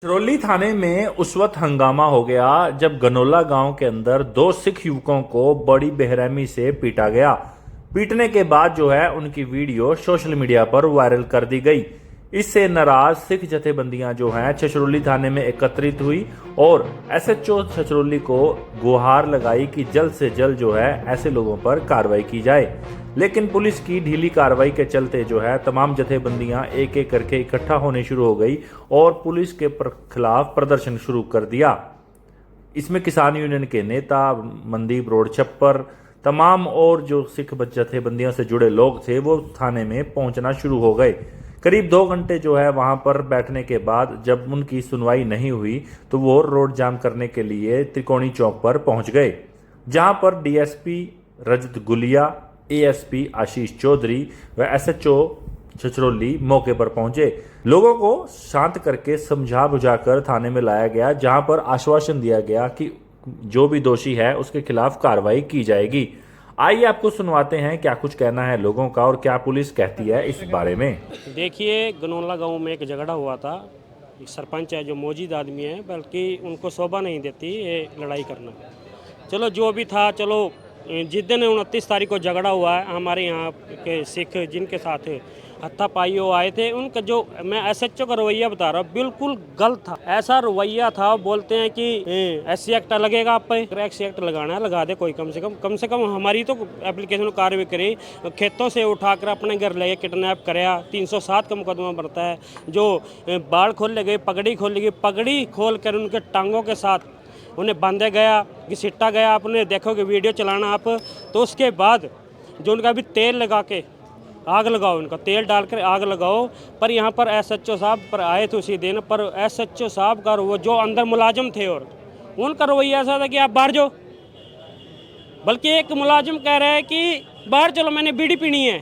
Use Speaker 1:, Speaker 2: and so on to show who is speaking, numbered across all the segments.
Speaker 1: सिरौली थाने में उस वक्त हंगामा हो गया जब गनोला गांव के अंदर दो सिख युवकों को बड़ी बेरहमी से पीटा गया। पीटने के बाद जो है उनकी वीडियो सोशल मीडिया पर वायरल कर दी गई। इससे नाराज सिख जथेबंदियां जो हैं छछरौली थाने में एकत्रित हुई और एसएचओ छछरौली को गुहार लगाई कि जल्द से जल्द जो है ऐसे लोगों पर कार्रवाई की जाए। लेकिन पुलिस की ढीली कार्रवाई के चलते जो है तमाम जथेबंदियां एक एक करके इकट्ठा होने शुरू हो गई और पुलिस के खिलाफ प्रदर्शन शुरू कर दिया। इसमें किसान यूनियन के नेता, मनदीप रोड छप्पर, तमाम और जो सिख जथेबंदियों से जुड़े लोग थे वो थाने में पहुंचना शुरू हो गए। करीब 2 घंटे जो है वहां पर बैठने के बाद जब उनकी सुनवाई नहीं हुई तो वो रोड जाम करने के लिए त्रिकोणी चौक पर पहुंच गए, जहां पर डीएसपी रजत गुलिया, एएसपी आशीष चौधरी व एसएचओ छछरौली मौके पर पहुंचे। लोगों को शांत करके समझा बुझाकर थाने में लाया गया, जहां पर आश्वासन दिया गया कि जो भी दोषी है उसके खिलाफ कार्रवाई की जाएगी। आइए आपको सुनवाते हैं क्या कुछ कहना है लोगों का और क्या पुलिस कहती है इस बारे में।
Speaker 2: देखिए, गनौला गांव में एक झगड़ा हुआ था। एक सरपंच है जो मौजूद आदमी है, बल्कि उनको शोभा नहीं देती ये लड़ाई करना। चलो जो भी था, चलो जिस दिन 29 तारीख को झगड़ा हुआ है, हमारे यहाँ के सिख जिनके साथ हत्थापाई वो आए थे, उनका जो मैं एसएचओ का रवैया बता रहा हूँ बिल्कुल गलत था। ऐसा रवैया था, बोलते हैं कि एससी एक्ट लगेगा आप पे, एससी एक्ट लगाना है लगा दे कोई, कम से कम हमारी तो एप्लीकेशन कार्रवाई करी। खेतों से उठाकर अपने घर ले किडनैप कराया, 307 का मुकदमा बनता है। जो बाल खोल गए, पगड़ी खोल गई, पगड़ी खोल कर उनके टांगों के साथ उन्हें बांधे गया, घसीटा गया। आपने देखोगे वीडियो चलाना आप, तो उसके बाद जो उनका भी तेल लगा के आग लगाओ, उनका तेल डालकर आग लगाओ। पर यहाँ पर एसएचओ साहब पर आए थे उसी दिन, पर एसएचओ साहब का वो जो अंदर मुलाजिम थे और उनका रवैया ऐसा था कि आप बाहर जाओ। बल्कि एक मुलाजिम कह रहा है कि बाहर चलो, मैंने बीड़ी पीनी है।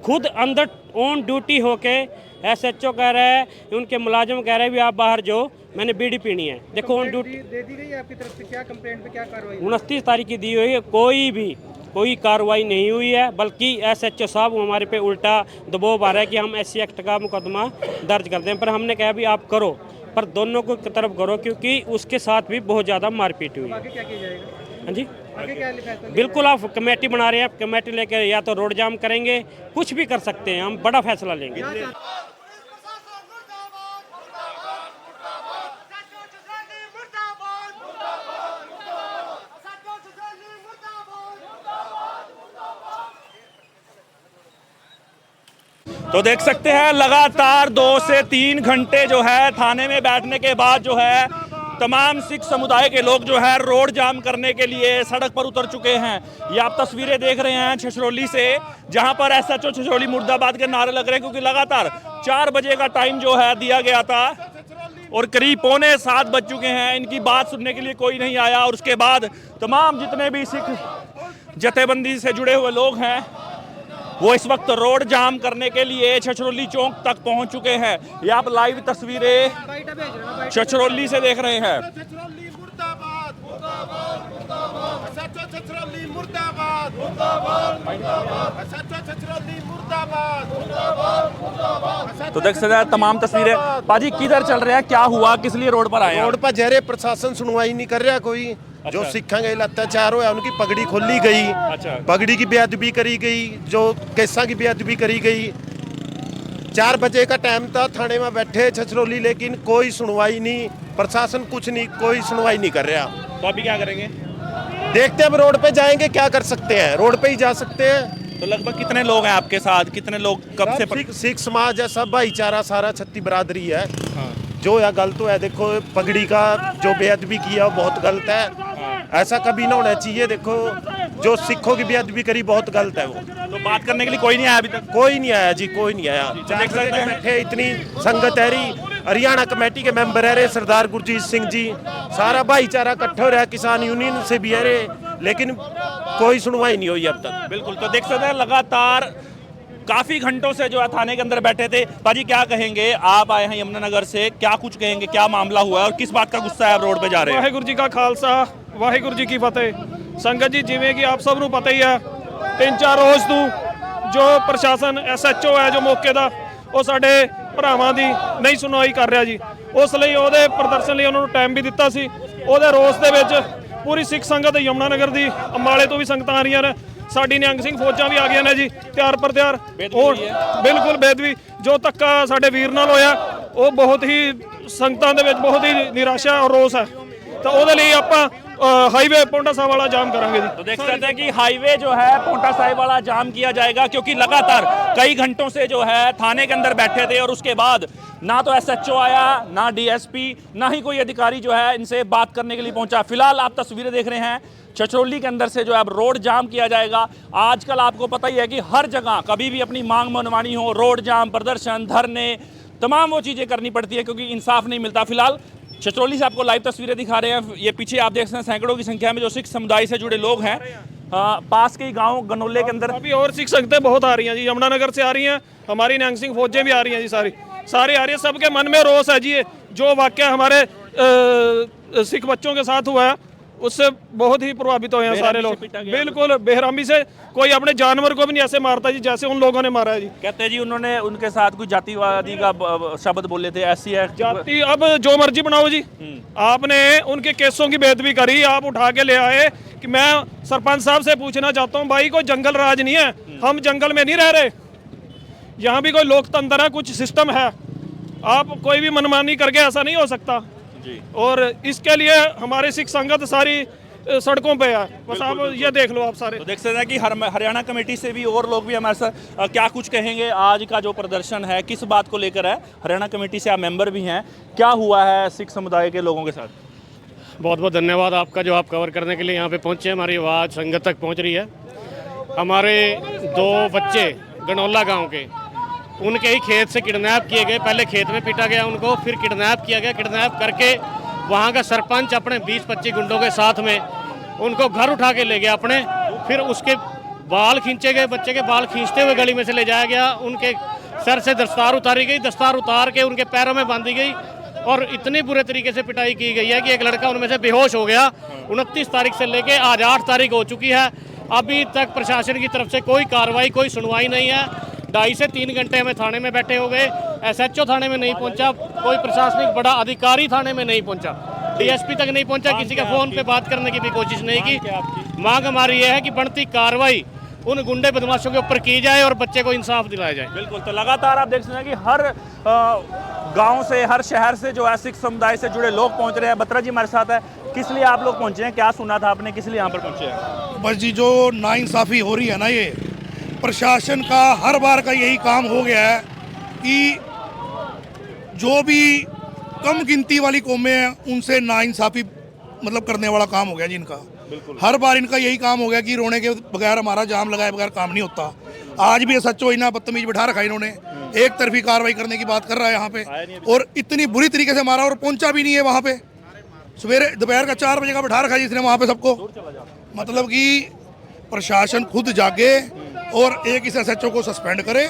Speaker 2: खुद अंदर ऑन ड्यूटी होके एसएचओ कह रहा है, उनके मुलाजिम कह रहे हैं भी आप बाहर जाओ, मैंने बीड़ी पीनी है। देखो ऑन ड्यूटी
Speaker 3: दे दी गई आपकी तरफ से, क्या कंप्लेंट पे क्या कार्रवाई?
Speaker 2: 29 तारीख की दी हुई है, कोई कार्रवाई नहीं हुई है। बल्कि एसएचओ साहब हमारे पे उल्टा दबाव आ रहा है कि हम एससी एक्ट का मुकदमा दर्ज करते हैं। पर हमने कहा भी आप करो, पर दोनों को तरफ करो, क्योंकि उसके साथ भी बहुत ज़्यादा मारपीट हुई है।
Speaker 3: आगे क्या किया जाएगा?
Speaker 2: हाँ जी,
Speaker 3: आगे क्या फैसला?
Speaker 2: बिल्कुल आप कमेटी बना रहे हैं, आप कमेटी लेकर या तो रोड जाम करेंगे, कुछ भी कर सकते हैं, हम बड़ा फैसला लेंगे।
Speaker 4: तो देख सकते हैं लगातार 2 से 3 घंटे जो है थाने में बैठने के बाद जो है तमाम सिख समुदाय के लोग जो है रोड जाम करने के लिए सड़क पर उतर चुके हैं। ये आप तस्वीरें देख रहे हैं छछरौली से, जहां पर एसएचओ छछरौली मुर्दाबाद के नारे लग रहे हैं, क्योंकि लगातार 4 बजे का टाइम जो है दिया गया था और करीब 6:45 बज चुके हैं। इनकी बात सुनने के लिए कोई नहीं आया और उसके बाद तमाम जितने भी सिख जथेबंदी से जुड़े हुए लोग हैं वो इस वक्त रोड जाम करने के लिए छछरौली चौक तक पहुंच चुके हैं। ये आप लाइव तस्वीरें छछरौली से देख रहे हैं। तो देख सकते हैं तमाम तस्वीरें। पाजी किधर चल रहे हैं, क्या हुआ, किस लिए रोड पर आए हैं?
Speaker 5: रोड पर जहरे प्रशासन सुनवाई नहीं कर रहा कोई।
Speaker 4: अच्छा।
Speaker 5: जो सिखा गए अत्याचार हुआ, उनकी पगड़ी खोली गई।
Speaker 4: अच्छा।
Speaker 5: पगड़ी की बेअदबी करी गई, जो केसा की बेअदबी करी गई। 4 बजे का टाइम था, थाने में बैठे छछरौली, लेकिन कोई सुनवाई नहीं, प्रशासन कुछ नहीं, कोई सुनवाई नहीं कर रहा।
Speaker 4: तो अभी क्या करेंगे?
Speaker 5: देखते हैं, अब रोड पे जाएंगे, क्या कर सकते हैं, रोड पे ही जा सकते हैं।
Speaker 4: तो लगभग कितने लोग हैं आपके साथ, कितने लोग कब से?
Speaker 5: सिख समाज है, सब भाईचारा, सारा छत्ती बरादरी है।
Speaker 4: हाँ।
Speaker 5: जो या गलत है, देखो पगड़ी का जो बेअदबी किया वो बहुत गलत है। ऐसा कभी ना होना चाहिए। देखो जो सिखों की बेअदबी करी बहुत गलत है। वो
Speaker 4: तो बात करने के लिए कोई नहीं आया अभी तक?
Speaker 5: कोई नहीं आया जी, कोई नहीं आया।
Speaker 4: देख सकते हैं
Speaker 5: बैठे इतनी संगत है रही। हरियाणा कमेटी के मेंबर है रहे सरदार गुरजीत सिंह जी, सारा भाईचारा इकट्ठा हो रहा है, किसान यूनियन से भी है रहे, लेकिन कोई सुनवाई नहीं हुई अब तक।
Speaker 4: बिल्कुल। तो देख सकते हैं लगातार काफी घंटों से जो है थाने के अंदर बैठे थे। पाजी क्या कहेंगे, आप आए हैं यमुनानगर से, क्या कुछ कहेंगे, क्या मामला हुआ है और किस बात का गुस्सा है आप रोड पे जा रहे हैं?
Speaker 6: वाहेगुरु जी का खालसा, वाहेगुरु जी की फतेह। संगत जी, जिवें कि आप सब ਨੂੰ पता ही है, 3-4 रोज ਤੋਂ जो प्रशासन एसएचओ है जो मौके ਦਾ, ਉਹ ਸਾਡੇ ਭਰਾਵਾਂ ਦੀ ਨਹੀਂ ਸੁਣਵਾਈ ਕਰ ਰਿਹਾ ਜੀ। ਉਸ ਲਈ ਉਹਦੇ ਪ੍ਰਦਰਸ਼ਨ ਲਈ ਉਹਨਾਂ ਨੂੰ ਟਾਈਮ ਵੀ ਦਿੱਤਾ ਸੀ। ਉਹਦੇ ਰੋਸ ਦੇ ਵਿੱਚ ਪੂਰੀ ਸਿੱਖ ਸੰਗਤ ਯਮੁਨਾ ਨਗਰ ਦੀ, ਅੰਬਾਲੇ ਤੋਂ ਵੀ ਸੰਗਤਾਂ ਆ ਰਹੀਆਂ ਨੇ, ਸਾਡੀ ਨਿਹੰਗ ਸਿੰਘ ਫੌਜਾਂ ਵੀ ਆ ਗਈਆਂ ਨੇ ਜੀ ਤਿਆਰ ਪਰ ਤਿਆਰ। ਉਹ ਬਿਲਕੁਲ ਬੇਦਵੀ ਜੋ ਧੱਕਾ ਸਾਡੇ ਵੀਰ ਨਾਲ ਹੋਇਆ ਉਹ ਬਹੁਤ ਹੀ ਸੰਗਤਾਂ ਦੇ ਵਿੱਚ ਬਹੁਤ ਹੀ ਨਿਰਾਸ਼ਾ और रोस है। तो ਉਹਦੇ ਲਈ ਆਪਾਂ हाईवे पोंटा साहिब वाला जाम करेंगे जी।
Speaker 4: तो देख सकते हैं कि हाईवे जो है पोंटा साहिब वाला जाम किया जाएगा, क्योंकि लगातार कई घंटों से जो है थाने के अंदर बैठे थे और उसके बाद ना तो एसएचओ आया, ना डीएसपी, ना ही कोई अधिकारी जो है इनसे बात करने के लिए पहुंचा। फिलहाल आप तस्वीरें देख रहे हैं छछरौली के अंदर से जो है अब रोड जाम किया जाएगा। आजकल आपको पता ही है कि हर जगह कभी भी अपनी मांग मनमानी हो, रोड जाम, प्रदर्शन, धरने, तमाम वो चीज़ें करनी पड़ती है क्योंकि इंसाफ नहीं मिलता। फिलहाल छछरौली से आपको लाइव तस्वीरें दिखा रहे हैं। ये पीछे आप देख सकते हैं सैकड़ों की संख्या में जो सिख समुदाय से जुड़े लोग हैं पास के ही गांव गनौले के अंदर।
Speaker 6: अभी और सिख संगतें बहुत आ रही हैं जी, यमुना नगर से आ रही हैं, हमारी निहंग सिंह फौजें भी आ रही हैं जी, सारी आ रही है। सबके मन में रोष है जी। ये जो वाकया हमारे सिख बच्चों के साथ हुआ है उससे बहुत ही प्रभावित हुए हैं सारे लोग। बिल्कुल बेहरामी से, कोई अपने जानवर को भी नहीं ऐसे मारता जी जैसे उन लोगों ने मारा है जी।
Speaker 4: कहते हैं जी उन्होंने उनके साथ कोई जातिवादी का शब्द बोले थे, ऐसी है
Speaker 6: जाति अब जो मर्जी बनाओ जी। आपने उनके केसों की बेदबी करी, आप उठा के ले आए कि मैं सरपंच साहब से पूछना चाहता हूँ भाई कोई जंगल राज नहीं है, हम जंगल में नहीं रह रहे, यहाँ भी कोई लोकतंत्र है, कुछ सिस्टम है, आप कोई भी मनमानी करके ऐसा नहीं हो सकता जी। और इसके लिए हमारे सिख संगत सारी सड़कों पे है, बस आप ये देख लो आप सारे।
Speaker 4: तो देख सकते हैं कि हरियाणा कमेटी से भी और लोग भी हमारे साथ क्या कुछ कहेंगे। आज का जो प्रदर्शन है किस बात को लेकर है, हरियाणा कमेटी से आप मेंबर भी हैं, क्या हुआ है सिख समुदाय के लोगों के साथ?
Speaker 7: बहुत बहुत धन्यवाद आपका जो आप कवर करने के लिए यहाँ पे पहुँचे, हमारी आवाज़ संगत तक पहुँच रही है। हमारे 2 बच्चे गनौला गांव के, उनके ही खेत से किडनैप किए गए। पहले खेत में पीटा गया उनको, फिर किडनैप किया गया। किडनैप करके वहाँ का सरपंच अपने 20-25 गुंडों के साथ में उनको घर उठा के ले गया अपने, फिर उसके बाल खींचे गए, बच्चे के बाल खींचते हुए गली में से ले जाया गया। उनके सर से दस्तार उतारी गई, दस्तार उतार के उनके पैरों में बांधी गई और इतनी बुरे तरीके से पिटाई की गई है कि एक लड़का उनमें से बेहोश हो गया। 29 तारीख से लेके आज 8 तारीख हो चुकी है, अभी तक प्रशासन की तरफ से कोई कार्रवाई, कोई सुनवाई नहीं है। 2.5 से 3 घंटे हमें थाने में बैठे हो गए, एसएचओ थाने में नहीं पहुंचा, कोई प्रशासनिक बड़ा अधिकारी थाने में नहीं पहुंचा, डीएसपी तक नहीं पहुंचा, किसी का फोन पे बात करने की भी कोशिश नहीं की। मांग हमारी यह है कि बढ़ती कार्रवाई उन गुंडे बदमाशों के ऊपर की जाए और बच्चे को इंसाफ दिलाया जाए।
Speaker 4: बिल्कुल, तो लगातार आप देख सकते हैं कि हर गांव से, हर शहर से जो है सिख समुदाय से जुड़े लोग पहुंच रहे हैं। बत्रा जी हमारे साथ है, किस लिए आप लोग पहुंचे हैं, क्या सुना था आपने, किस लिए यहाँ पर पहुंचे हैं?
Speaker 8: बस जी जो नाइंसाफ़ी हो रही है ना, ये प्रशासन का हर बार का यही काम हो गया है कि जो भी कम गिनती वाली कौमें हैं उनसे नाइंसाफ़ी मतलब करने वाला काम हो गया जी इनका। हर बार इनका यही काम हो गया कि रोने के बगैर, हमारा जाम लगाए बगैर काम नहीं होता। आज भी सच्चो इतना बदतमीज बिठा रखा इन्होंने, एक तरफी कार्रवाई करने की बात कर रहा है यहाँ पे, और इतनी बुरी तरीके से मारा और पहुंचा भी नहीं है वहाँ पे। सवेरे दोपहर का 4 बजे का बिठा रखा है जिसने वहाँ पे सबको। मतलब कि प्रशासन खुद जागे और एक इस एसएचओ को सस्पेंड करे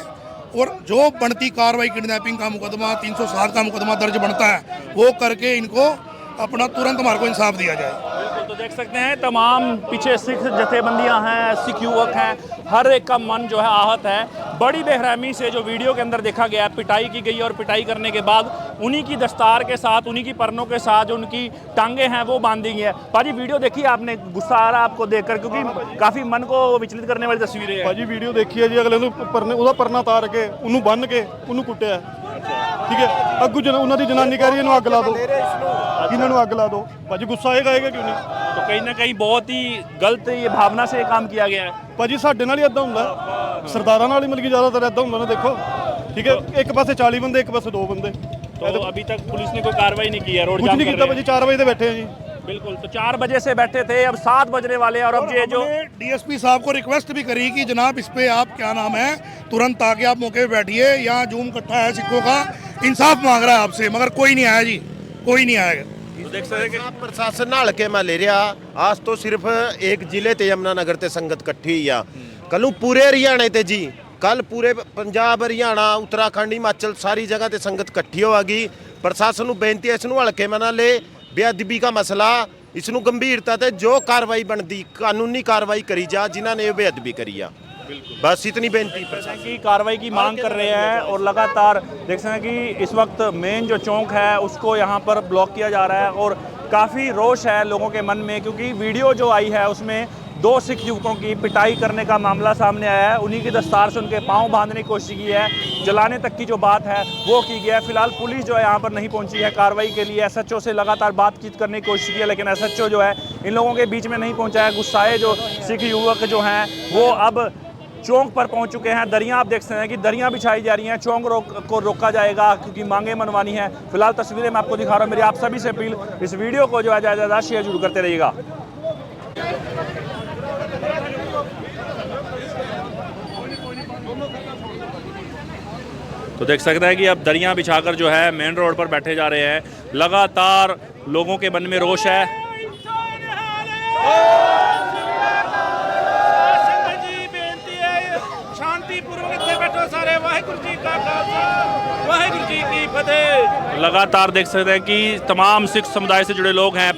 Speaker 8: और जो बनती कार्रवाई, किडनैपिंग का मुकदमा, 307 का मुकदमा दर्ज बनता है वो करके इनको अपना तुरंत हमारे को इंसाफ दिया जाए।
Speaker 4: तो देख सकते हैं तमाम पीछे सिख जथेबंदियां हैं, सिख युवक हैं, हर एक का मन जो है आहत है। बड़ी बेरहमी से जो वीडियो के अंदर देखा गया, पिटाई की गई और पिटाई करने के बाद उन्हीं की दस्तार के साथ, उन्हीं की परनों के साथ जो उनकी टांगे हैं वो बांधी गई है। भाजी वीडियो देखी आपने, गुस्सा आ रहा आपको देखकर, क्योंकि काफ़ी मन को विचलित करने वाली तस्वीरें हैं।
Speaker 6: भाजी वीडियो देखी है जी, अगले ਉਹਦਾ ਪਰਨਾ ਤਾਰ ਕੇ ਉਹਨੂੰ ਬੰਨ ਕੇ ਉਹਨੂੰ ਕੁੱਟਿਆ, ਠੀਕ ਹੈ। ਅੱਗੂ ਉਹਨਾਂ ਦੀ ਜਨਾਨੀ ਕਹਿ ਰਹੀ ਇਹਨੂੰ ਅੱਗ ਲਾ ਦਿਓ, ਇਹਨਾਂ ਨੂੰ ਅੱਗ ਲਾ ਦਿਓ। ਭਾਜੀ ਗੁੱਸਾ ਇਹ ਆਏਗਾ क्यों नहीं?
Speaker 4: तो कहीं ना कहीं बहुत ही गलत ये भावना से काम किया गया है।
Speaker 6: ਭਾਜੀ ਸਾਡੇ ਨਾਲ ਹੀ ਇਦਾਂ ਹੁੰਦਾ, ਸਰਦਾਰਾਂ ਨਾਲ ਹੀ ਮਿਲ ਕੇ ਜ਼ਿਆਦਾतर ਇਦਾਂ ਹੁੰਦਾ ਨਾ। ਦੇਖੋ ਠੀਕ ਹੈ, ਇੱਕ ਪਾਸੇ 40 ਬੰਦੇ, ਇੱਕ ਪਾਸੇ 2 ਬੰਦੇ।
Speaker 4: तो अभी तक पुलिस ने कोई कार्रवाई नहीं की है, रोड
Speaker 6: कुछ
Speaker 4: जाम
Speaker 6: नहीं
Speaker 4: कर
Speaker 6: किया
Speaker 4: रहे
Speaker 6: भाजी, 4 बजे से बैठे हैं जी।
Speaker 4: बिल्कुल, तो 4 बजे से बैठे थे, अब 7 बजने वाले हैं और अब ये जो
Speaker 8: डीएसपी साहब को रिक्वेस्ट भी करी कि जनाब इस पे आप क्या नाम है, तुरंत आके आप मौके पे बैठिए, यहाँ जूम इकट्ठा है सिखों का, इंसाफ मांग रहा है आपसे, मगर कोई नहीं आया जी, कोई नहीं आएगा।
Speaker 4: देख सकते हैं कि
Speaker 5: प्रशासन ना हल्के में ले रहा। आज तो सिर्फ एक जिले ते यमुना नगर ते संगत इकट्ठी हुई आ, कल पूरे हरियाणे ते जी, कल पूरे पंजाब, हरियाणा, उत्तराखंड, हिमाचल सारी जगह ते संगत इकट्ठी होगी। प्रशासन को बेनती है इसनों हल्के में ना ले, बेअदबी का मसला इसनों गंभीरता ते जो कार्रवाई बनती कानूनी कार्रवाई करी जा जिन्होंने ये बेअदबी करी आ। बस इतनी बेनती प्रशासन
Speaker 4: की कार्रवाई की मांग कर रहे हैं और लगातार देख सकते हैं कि इस वक्त मेन जो चौक है उसको यहाँ पर ब्लॉक किया जा रहा है और काफ़ी रोष है लोगों के मन में, क्योंकि वीडियो जो आई है उसमें 2 सिख युवकों की पिटाई करने का मामला सामने आया है। उन्हीं की दस्तार से उनके पांव बांधने की कोशिश की है, जलाने तक की जो बात है वो की गई है। फिलहाल पुलिस जो है यहाँ पर नहीं पहुंची है कार्रवाई के लिए। एसएचओ से लगातार बातचीत करने की कोशिश की है, लेकिन एसएचओ जो है इन लोगों के बीच में नहीं पहुंचा है। गुस्साए जो सिख युवक जो हैं वो अब चौक पर पहुंच चुके हैं। दरियां आप देख सकते हैं कि दरियां बिछाई जा रही हैं, चौक को रोका जाएगा क्योंकि मांगे मनवानी है। फिलहाल तस्वीरें मैं आपको दिखा रहा हूँ। मेरी आप सभी से अपील, इस वीडियो को जो है ज़्यादा शेयर जरूर करते रहिएगा। तो देख सकते हैं कि अब दरियां बिछाकर जो है मेन रोड पर बैठे जा रहे हैं। लगातार लोगों के मन में रोष है। लगातार देख सकते हैं कि तमाम सिख समुदाय से जुड़े लोग हैं,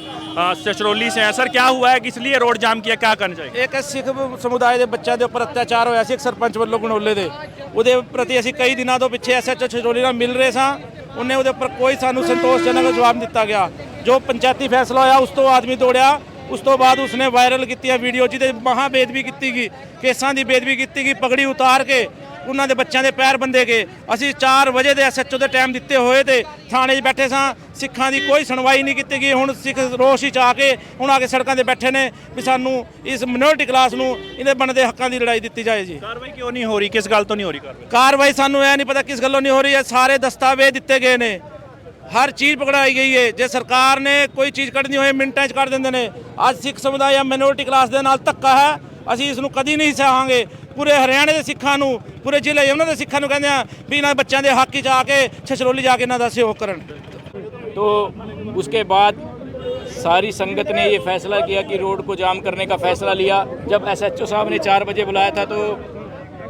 Speaker 4: छछरौली से हैं। सर क्या हुआ है, किस लिए रोड जाम किया, क्या करना चाहिए?
Speaker 9: एक सिख समुदाय के बच्चों के उपर अत्याचार होया सी सरपंच वालों गनोले के, ਉਹਦੇ ਪ੍ਰਤੀ ਅਸੀਂ ਕਈ ਦਿਨਾਂ ਤੋਂ ਪਿੱਛੇ ਐਸਐਚਓ ਛਛਰੌਲੀ ਨਾਲ ਮਿਲ ਰਹੇ ਸਾਂ। ਉਹਨੇ ਉਹਦੇ ਉੱਪਰ ਕੋਈ ਸਾਨੂੰ ਸੰਤੋਸ਼ਜਨਕ ਜਵਾਬ ਦਿੱਤਾ ਗਿਆ। ਜੋ ਪੰਚਾਇਤੀ ਫੈਸਲਾ ਹੋਇਆ ਉਸ ਤੋਂ ਆਦਮੀ ਦੌੜਿਆ। ਉਸ ਤੋਂ ਬਾਅਦ ਉਸਨੇ ਵਾਇਰਲ ਕੀਤੀਆਂ ਵੀਡੀਓ ਜਿਹਦੇ ਮਹਾ ਬੇਦਬੀ ਕੀਤੀ ਗਈ, ਕੇਸਾਂ ਦੀ ਬੇਦਬੀ ਕੀਤੀ ਗਈ, ਪਗੜੀ ਉਤਾਰ ਕੇ ਉਹਨਾਂ ਦੇ ਬੱਚਿਆਂ ਦੇ ਪੈਰ ਬੰਦੇ ਗਏ। ਅਸੀਂ 4 ਵਜੇ ਦੇ ਐਸਐਚਓ ਦੇ ਟਾਈਮ ਦਿੱਤੇ ਹੋਏ ਤੇ ਥਾਣੇ 'ਚ ਬੈਠੇ ਸਾਂ, ਸਿੱਖਾਂ ਦੀ ਕੋਈ ਸੁਣਵਾਈ ਨਹੀਂ ਕੀਤੀ ਗਈ। ਹੁਣ ਸਿੱਖ ਰੋਸ਼ 'ਚ ਆ ਕੇ ਹੁਣ ਆ ਕੇ ਸੜਕਾਂ 'ਤੇ ਬੈਠੇ ਨੇ ਵੀ ਸਾਨੂੰ ਇਸ ਮਿਨੋਰਟੀ ਕਲਾਸ ਨੂੰ ਇਹਦੇ ਬਣਦੇ ਹੱਕਾਂ ਦੀ ਲੜਾਈ ਦਿੱਤੀ ਜਾਏ ਜੀ।
Speaker 4: ਕਾਰਵਾਈ ਕਿਉਂ ਨਹੀਂ ਹੋ ਰਹੀ, ਕਿਸ ਗੱਲ ਤੋਂ ਨਹੀਂ ਹੋ ਰਹੀ ਕਾਰਵਾਈ?
Speaker 9: ਕਾਰਵਾਈ ਸਾਨੂੰ ਇਹ ਨਹੀਂ ਪਤਾ ਕਿਸ ਗੱਲੋਂ ਨਹੀਂ ਹੋ ਰਹੀ ਹੈ। ਸਾਰੇ ਦਸਤਾਵੇਜ਼ ਦਿੱਤੇ ਗਏ ਨੇ, ਹਰ ਚੀਜ਼ ਪਕੜਾਈ ਗਈ ਹੈ। ਜੇ ਸਰਕਾਰ ਨੇ ਕੋਈ ਚੀਜ਼ ਕੱਢਣੀ ਹੋਏ ਮਿੰਟਾਂ 'ਚ ਕੱਢ ਦਿੰਦੇ ਨੇ। ਅੱਜ ਸਿੱਖ ਸਮੁਦਾਇ ਜਾਂ ਮਿਨੋਰਟੀ ਕਲਾਸ ਦੇ ਨਾਲ ਧੱਕਾ ਹੈ, ਅਸੀਂ ਇਸ ਨੂੰ ਕਦੀ ਨਹੀਂ ਸਹਾਂਗੇ। ਪੂਰੇ ਹਰਿਆਣੇ ਦੇ ਸਿੱਖਾਂ ਨੂੰ, ਪੂਰੇ ਜ਼ਿਲ੍ਹੇ ਉਹਨਾਂ ਦੇ ਸਿੱਖਾਂ ਨੂੰ ਕਹਿੰਦੇ ਆ ਵੀ ਇਹਨਾਂ ਬੱਚਿਆਂ ਦੇ ਹੱਕ 'ਚ ਆ ਕੇ ਛਛਰੌਲੀ ਜਾ ਕੇ ਇਹਨਾਂ ਦਾ ਸਹਿਯੋਗ ਕਰਨ।
Speaker 10: तो उसके बाद सारी संगत ने ये फैसला किया कि रोड को जाम करने का फैसला लिया। जब एसएचओ साहब ने 4 बजे बुलाया था तो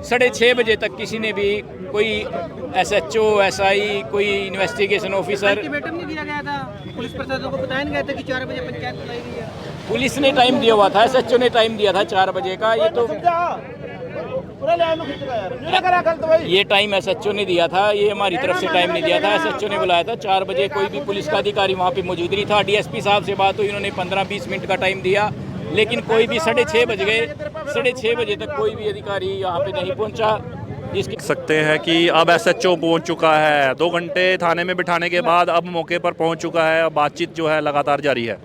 Speaker 10: 6:30 बजे तक किसी ने भी, कोई एसएचओ, एसआई, कोई इन्वेस्टिगेशन ऑफिसर,
Speaker 3: अल्टीमेटम नहीं दिया गया था पुलिस प्रशासन को, बताया नहीं गया था कि 4 बजे पंचायत बुलाई गई है।
Speaker 10: पुलिस ने टाइम दिया हुआ था, एसएचओ ने टाइम दिया था 4 बजे का। ये टाइम एसएचओ ने दिया था, ये हमारी तरफ से टाइम नहीं दिया था। एसएचओ ने बुलाया था 4 बजे, कोई भी पुलिस का अधिकारी वहाँ पे मौजूद नहीं था। डीएसपी साहब से बात हुई, उन्होंने 15-20 मिनट का टाइम दिया, लेकिन कोई भी 6:30 बज गए, 6:30 बजे तक कोई भी अधिकारी यहाँ पे नहीं पहुँचा।
Speaker 4: देख सकते हैं कि अब एसएचओ पहुंच चुका है। 2 घंटे थाने में बिठाने के बाद अब मौके पर पहुंच चुका है। अब बातचीत जो है लगातार जारी है।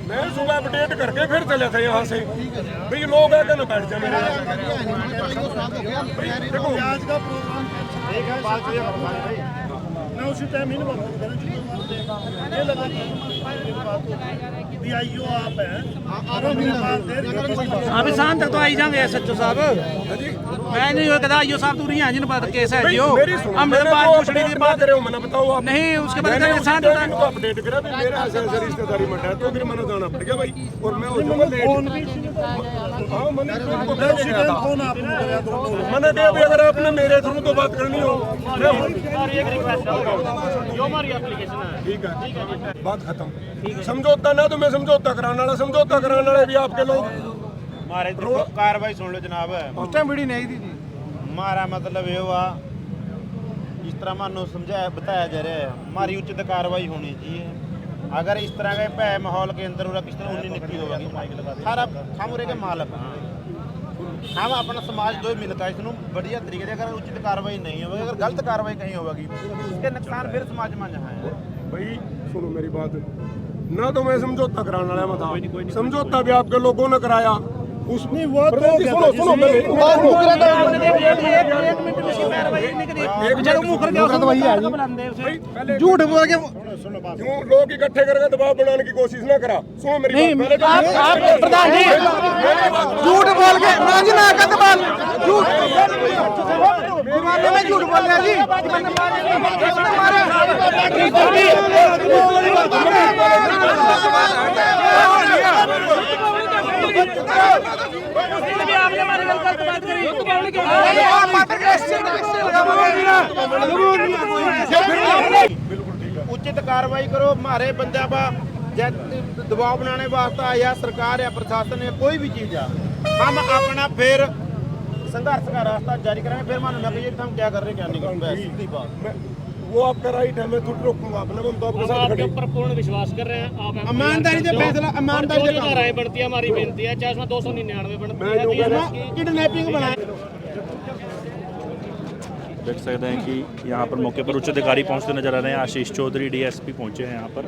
Speaker 11: मैं सुबह अपडेट करके फिर चले थे यहाँ से, भाई लोग आकर न बैठ जाए मेरे। देखो मैं उसी टाइम ही आप हैं,
Speaker 9: अभी शाम तक तो आई जाएंगे एसएचओ साहब। मैं नहीं कहता आईओ साहब दूर ही हैं जिन पर केस है जियो। हम मेरे बात पूछने की बात
Speaker 11: करे हो, मैंने बताओ आप
Speaker 9: नहीं, उसके बाद शाम तक
Speaker 11: अपडेट करा भी मेरे ऐसे रिश्तेदारी में है, तो फिर मैंने जाना पड़ गया भाई। और मैं उसी टाइम मैंने कहा भी अगर आपने मेरे थ्रू तो बात करनी हो, ठीक है बात खत्म। समझौता ना तो मैं समझौता कराने वाला, समझौता कराने वाले भी आपके लोग।
Speaker 12: हमारे कार्रवाई सुन लो जनाब,
Speaker 3: उस टाइम वीडियो नहीं दी थी।
Speaker 12: हमारा मतलब ये हुआ, इस तरह मानो समझाया बताया जा रहा है, हमारी उचित कार्रवाई होनी चाहिए। अगर इस तरह के भय माहौल के अंदर किस तरह उन्नी निकली होगी सारा हम उरे के मालक हम अपना समाज दो मिलता है, इसनों बढ़िया तरीके से अगर उचित कार्रवाई नहीं होगी, अगर गलत कार्रवाई कहीं होगी इसके नुकसान फिर समाज में जहाँ है।
Speaker 11: भाई सुनो मेरी बात, ना तो मैं समझौता कराने वाला बता, समझौता भी आपके लोगों ने कराया उसमें वो तो सुनो सुनो झूठ बोल के क्यों लोग इकट्ठे करके दबाव बनाने की कोशिश ना करा। सुनो मेरी बात, आप प्रधान जी झूठ बोल के ना जी ना कर दबाव, झूठ में झूठ बोल रहे जी।
Speaker 9: आपने हमारे गलत बात करी।
Speaker 12: उचित कार्रवाई करो। हमारे बंदे पर दबाव बनाने वास्ते या सरकार या प्रशासन या कोई भी चीज है, हम अपना फिर संघर्ष का रास्ता जारी करेंगे। फिर मालूम है कि हम क्या कर रहे हैं क्या नहीं कर रहे। सीधी बात,
Speaker 11: वो आपका राइट है, मैं थोड़ी रोकूंगा अपना, हम तो आपके साथ खड़े हैं।
Speaker 7: ऊपर पूर्ण विश्वास कर रहे हैं आप।
Speaker 12: ईमानदारी से फैसला, ईमानदारी से
Speaker 7: राय बढ़ती है, हमारी बेनती है, चाहे उसमें 299 बढ़ती
Speaker 11: मैं जो कह रहा
Speaker 7: है।
Speaker 12: किडनैपिंग बनाए।
Speaker 4: देख सकते हैं कि यहाँ पर मौके पर उच्च अधिकारी पहुँचते नजर आ रहे हैं। आशीष चौधरी डीएसपी पहुँचे हैं यहाँ पर।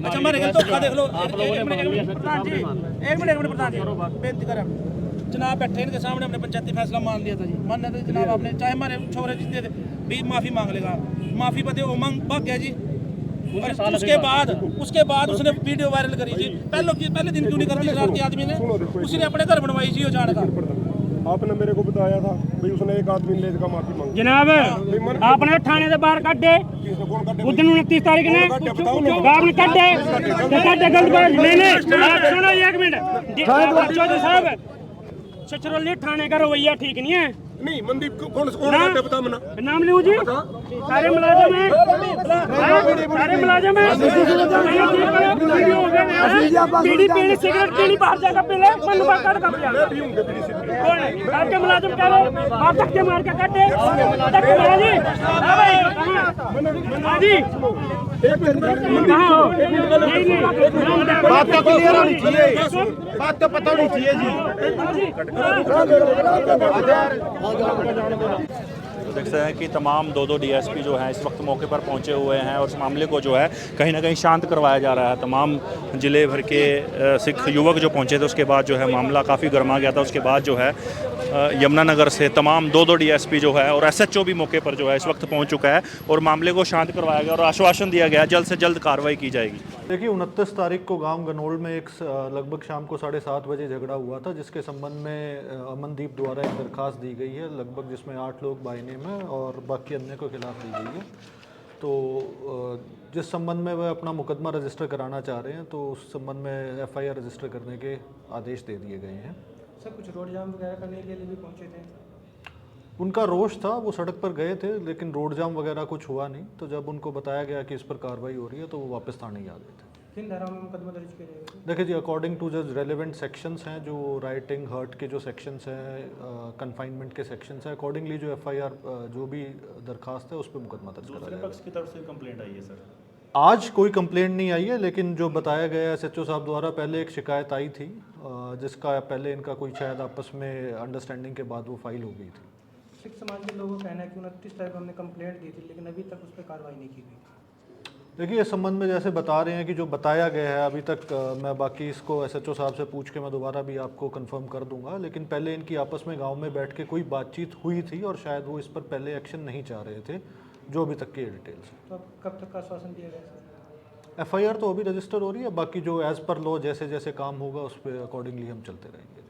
Speaker 3: अच्छा मारे धोखा देख लो। एक मिनट प्रधान जी बेनती करें, जनाब बैठे इनके सामने अपने पंचायती फैसला मान लिया था जी, मानना था जनाब आपने, चाहे हमारे छोरे जीते थे भी माफी मांग लेगा, माफी पते वो मांग भाग गया जी। और उसके बाद उसने वीडियो वायरल करी जी। पहले दिन क्यों नहीं करती शरारती आदमी ने, उसने अपने घर बनवाई जी। जान का
Speaker 11: आपने मेरे को बताया था भाई उसने एक आदमी ले इसका माफी मांगी।
Speaker 2: जनाब आपने थाने से बाहर कट दे उस दिन 29 तारीख ने आपने कट दे गलत बात नहीं। आप सुनो एक मिनट चौधरी साहब, छछरौली थाने का रवैया ठीक नहीं है।
Speaker 11: नहीं मनदीप कौन काटे बता मना
Speaker 2: नाम लियो जी, सारे मुलाजिम हैं, सारे मुलाजिम हैं। बीड़ी सिगरेट पीनी बाहर जाकर पीले मन बाहर का पिया आपके मुलाजिम कह रहे आप धक्के मार के काटे धक्के मारा जी। हाँ जी
Speaker 12: बात तो क्लियर होनी चाहिए, बात तो पता होनी चाहिए जी।
Speaker 4: तो देख सकते हैं कि तमाम दो डीएसपी जो हैं इस वक्त मौके पर पहुंचे हुए हैं और इस मामले को जो है कहीं ना कहीं शांत करवाया जा रहा है। तमाम ज़िले भर के सिख युवक जो पहुंचे थे, उसके बाद जो है मामला काफ़ी गर्मा गया था। उसके बाद जो है यमुनानगर से तमाम दो डीएसपी जो है और एसएचओ भी मौके पर जो है इस वक्त पहुंच चुका है और मामले को शांत करवाया गया और आश्वासन दिया गया जल्द से जल्द कार्रवाई की जाएगी।
Speaker 13: देखिए 29 तारीख को गांव गनोल में एक लगभग शाम को 7:30 बजे झगड़ा हुआ था, जिसके संबंध में अमनदीप द्वारा एक दरखास्त दी गई है लगभग, जिसमें 8 लोग बाय नेम है और बाकी अन्य को खिलाफ दी गई है। तो जिस संबंध में वह अपना मुकदमा रजिस्टर कराना चाह रहे हैं, तो उस संबंध में एफआईआर रजिस्टर करने के आदेश दे दिए गए हैं।
Speaker 3: सर कुछ रोड जाम वगैरह करने के लिए भी पहुंचे थे?
Speaker 13: उनका रोष था, वो सड़क पर गए थे लेकिन रोड जाम वगैरह कुछ हुआ नहीं। तो जब उनको बताया गया कि इस पर कार्रवाई हो रही है तो वो वापस थाने ही आ गए थे।
Speaker 3: किन धाराओं में मुकदमा दर्ज किया जाएगा?
Speaker 13: देखिए जी, अकॉर्डिंग टू जो रेलेवेंट सेक्शंस हैं, जो राइटिंग हर्ट के जो सेक्शंस हैं, कन्फाइनमेंट के सेक्शंस हैं, अकॉर्डिंगली जो एफआईआर जो भी दरखास्त है उस पर मुकदमा दर्ज करा जाएगा।
Speaker 4: पक्ष की तरफ से कंप्लेंट आई है सर?
Speaker 13: आज कोई कंप्लेंट नहीं आई है, लेकिन जो बताया गया है एसएचओ साहब द्वारा, पहले एक शिकायत आई थी जिसका पहले इनका कोई शायद आपस में अंडरस्टैंडिंग के बाद वो फाइल हो गई थी।
Speaker 3: सिख समाज के लोगों का कहना है कि 29 तारीख को हमने कंप्लेंट दी थी लेकिन अभी तक उस पर कार्रवाई नहीं की गई।
Speaker 13: देखिए इस संबंध में जैसे बता रहे हैं कि जो बताया गया है अभी तक, मैं बाकी इसको एसएचओ साहब से पूछ के मैं दोबारा भी आपको कंफर्म कर दूंगा, लेकिन पहले इनकी आपस में गांव में बैठ के कोई बातचीत हुई थी और शायद वो इस पर पहले एक्शन नहीं चाह रहे थे, जो अभी तक की डिटेल्स है।
Speaker 3: तो कब तक का आश्वासन दिया गया सर?
Speaker 13: एफआईआर तो अभी रजिस्टर हो रही है, बाकी जो एज़ पर लॉ जैसे जैसे काम होगा उस पर अकॉर्डिंगली हम चलते रहेंगे।